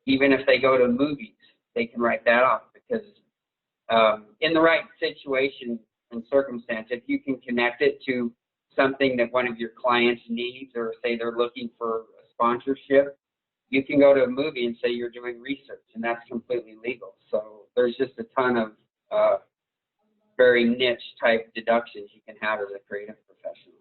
even if they go to movies, they can write that off because in the right situation and circumstance, if you can connect it to something that one of your clients needs, or say they're looking for a sponsorship, you can go to a movie and say you're doing research, and that's completely legal. So there's just a ton of very niche type deductions you can have as a creative professional.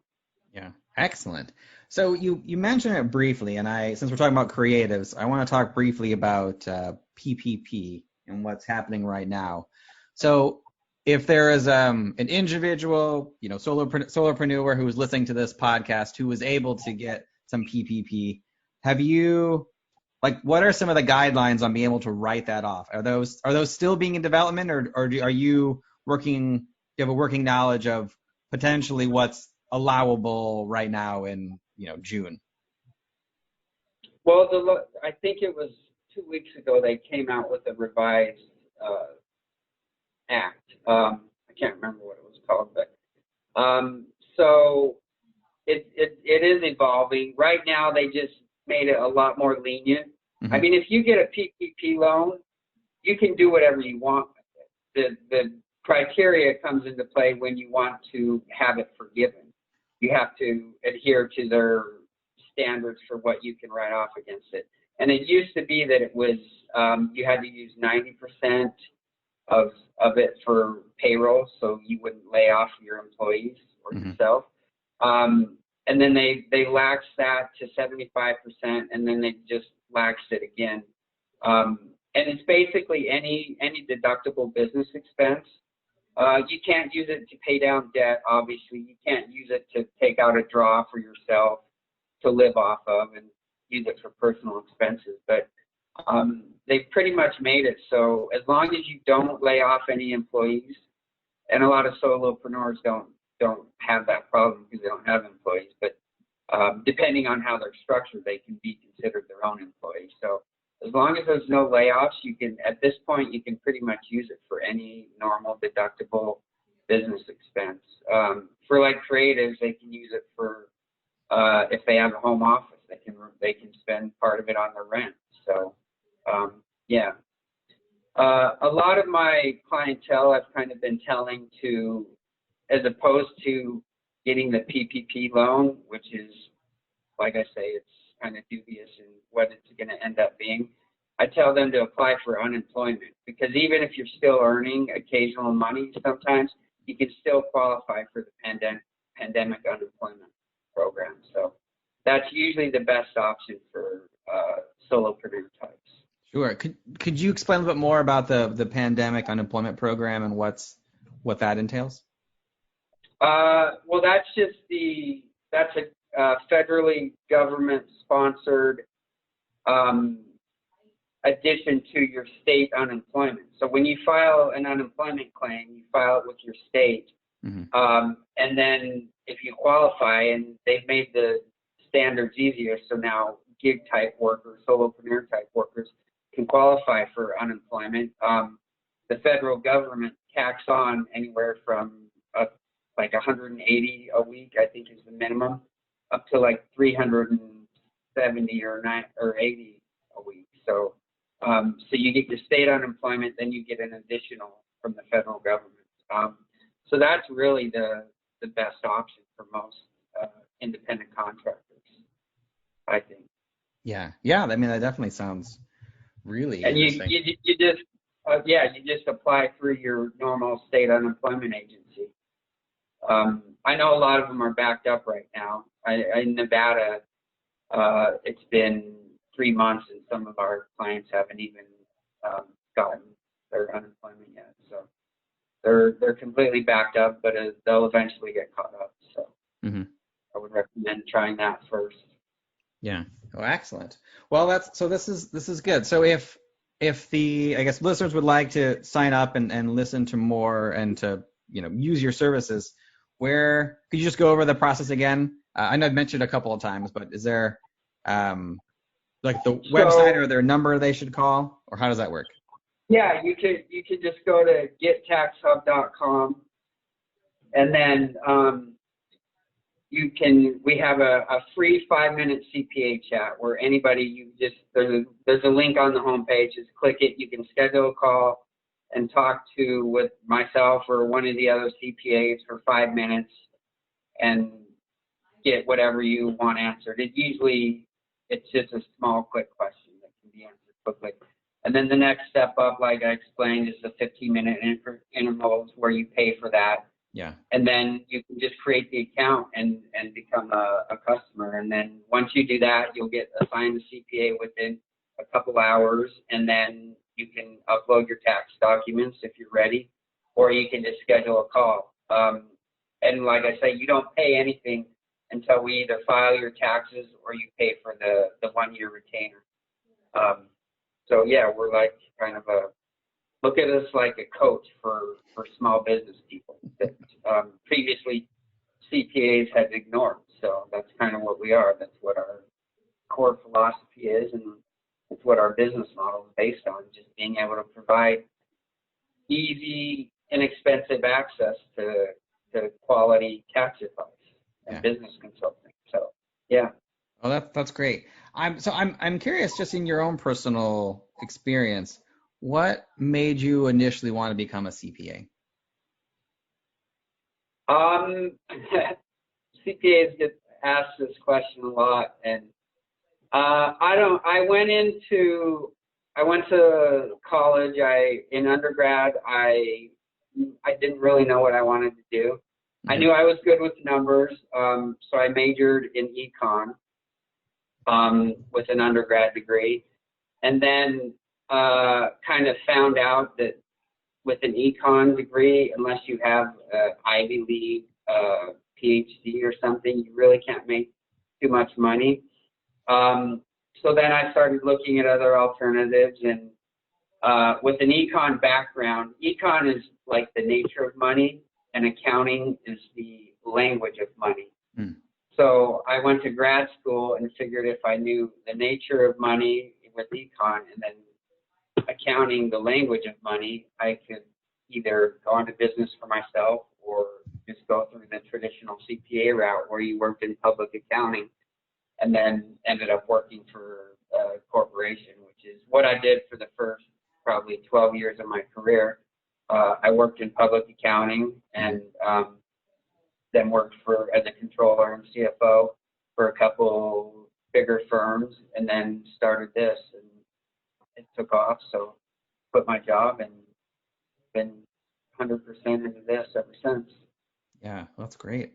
Yeah, excellent. So you mentioned it briefly, and since we're talking about creatives, I want to talk briefly about PPP and what's happening right now. So if there is an individual, solopreneur who is listening to this podcast who was able to get some PPP, what are some of the guidelines on being able to write that off? Are those still being in development, or are you have a working knowledge of potentially what's allowable right now in June? Well, I think it was 2 weeks ago they came out with a revised act. I can't remember what it was called, but so it is evolving. Right now, they just made it a lot more lenient. Mm-hmm. I mean, if you get a PPP loan, you can do whatever you want with it. The criteria comes into play when you want to have it forgiven. You have to adhere to their standards for what you can write off against it. And it used to be that it was you had to use 90% of it for payroll, so you wouldn't lay off your employees or mm-hmm. yourself. And then they laxed that to 75%, and then they just laxed it again. And it's basically any deductible business expense. You can't use it to pay down debt, obviously. You can't use it to take out a draw for yourself to live off of and use it for personal expenses. But they've pretty much made it so as long as you don't lay off any employees, and a lot of solopreneurs don't have that problem because they don't have employees, but depending on how they're structured, they can be considered their own employees. So as long as there's no layoffs, at this point, you can pretty much use it for any normal deductible business expense. For like creatives, they can use it for, if they have a home office, they can spend part of it on their rent. So, yeah. A lot of my clientele I've kind of been telling to, as opposed to getting the PPP loan, which is, like I say, it's kind of dubious in what it's going to end up being, I tell them to apply for unemployment, because even if you're still earning occasional money, sometimes you can still qualify for the pandemic unemployment program. So that's usually the best option for solopreneur types. Sure. Could you explain a little bit more about the pandemic unemployment program and what that entails? Well, that's a federally government-sponsored addition to your state unemployment. So when you file an unemployment claim, you file it with your state, mm-hmm. And then if you qualify, and they've made the standards easier, so now gig-type workers, solopreneur-type workers can qualify for unemployment. The federal government tacks on anywhere from like 180 a week, I think is the minimum, up to like 370 or 80 a week. So you get your state unemployment, then you get an additional from the federal government. So that's really the best option for most independent contractors, I think. Yeah. I mean, that definitely sounds really interesting. And you just apply through your normal state unemployment agency. I know a lot of them are backed up right now. In Nevada, it's been 3 months, and some of our clients haven't even gotten their unemployment yet. So they're completely backed up, but they'll eventually get caught up. So mm-hmm. I would recommend trying that first. Yeah. Oh, excellent. Well, this is good. So if the, I guess, listeners would like to sign up and listen to more and to use your services, where could you just go over the process again? I know I've mentioned it a couple of times, but is there like the website or their number they should call, or how does that work? Yeah, you could just go to gettaxhub.com, and then we have a free 5-minute CPA chat where anybody, there's a link on the homepage, just click it, you can schedule a call and talk with myself or one of the other CPAs for 5 minutes and get whatever you want answered. It's just a small, quick question that can be answered quickly. And then the next step up, like I explained, is the 15-minute intervals where you pay for that. Yeah. And then you can just create the account and become a customer. And then once you do that, you'll get assigned a CPA within a couple hours. And then you can upload your tax documents if you're ready, or you can just schedule a call. And like I say, you don't pay anything until we either file your taxes or you pay for the 1-year retainer. So yeah, we're like kind of look at us like a coach for small business people that previously CPAs had ignored. So that's kind of what we are. That's what our core philosophy is, and it's what our business model is based on, just being able to provide easy, inexpensive access to quality tax advice and business consulting. So yeah. Well, that's great. I'm curious, just in your own personal experience, what made you initially want to become a CPA? CPAs get asked this question a lot, and I went to college. In undergrad, I didn't really know what I wanted to do. Mm-hmm. I knew I was good with numbers, so I majored in econ with an undergrad degree, and then kind of found out that with an econ degree, unless you have an Ivy League PhD or something, you really can't make too much money. So then I started looking at other alternatives, and with an econ background, econ is like the nature of money, and accounting is the language of money. Mm. So I went to grad school and figured if I knew the nature of money with econ and then accounting the language of money, I could either go into business for myself or just go through the traditional CPA route where you worked in public accounting and then ended up working for a corporation, which is what I did for the first probably 12 years of my career. I worked in public accounting and then worked as a controller and CFO for a couple bigger firms, and then started this, and it took off. So quit my job and been 100% into this ever since. Yeah, that's great.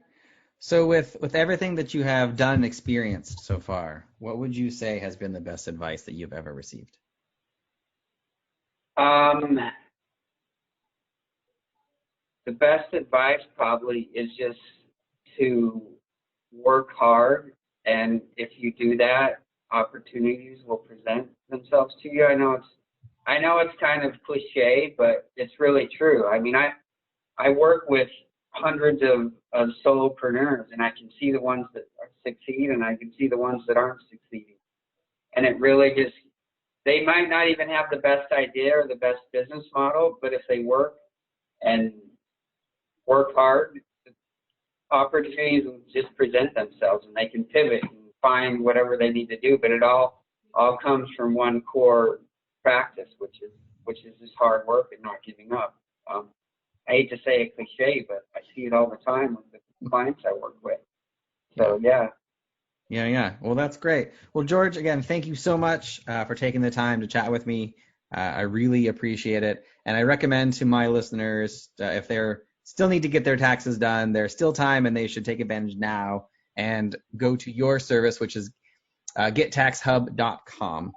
So with everything that you have done and experienced so far, what would you say has been the best advice that you've ever received? The best advice probably is just to work hard, and if you do that, opportunities will present themselves to you. I know it's kind of cliche, but it's really true. I mean, I work with hundreds of solopreneurs, and I can see the ones that succeed, and I can see the ones that aren't succeeding. And it really just, they might not even have the best idea or the best business model, but if they work hard, opportunities will just present themselves, and they can pivot and find whatever they need to do. But it all comes from one core practice, which is just hard work and not giving up. I hate to say a cliche, but I see it all the time with the clients I work with. So yeah. Yeah. Well, that's great. Well, George, again, thank you so much for taking the time to chat with me. I really appreciate it. And I recommend to my listeners, if they're still need to get their taxes done, there's still time, and they should take advantage now and go to your service, which is gettaxhub.com.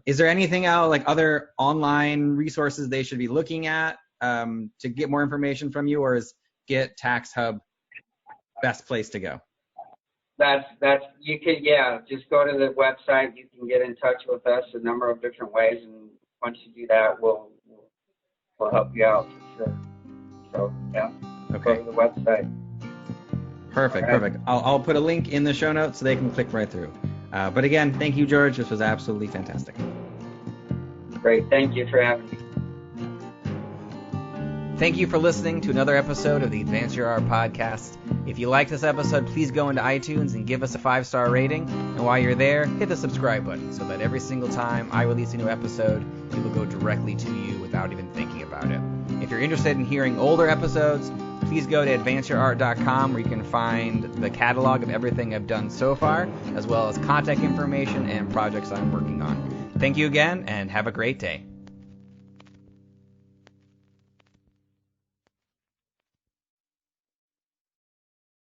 Is there anything else, like other online resources they should be looking at to get more information from you, or is Get Tax Hub best place to go? That's you can just go to the website. You can get in touch with us a number of different ways, and once you do that, we'll help you out for sure. So yeah, okay. Go to the website. Perfect. I'll put a link in the show notes so they can click right through. But again, thank you, George. This was absolutely fantastic. Great. Thank you for having me. Thank you for listening to another episode of the Advance Your R podcast. If you like this episode, please go into iTunes and give us a 5-star rating. And while you're there, hit the subscribe button so that every single time I release a new episode, it will go directly to you without even thinking about it. If you're interested in hearing older episodes, please go to advanceyourart.com where you can find the catalog of everything I've done so far, as well as contact information and projects I'm working on. Thank you again, and have a great day.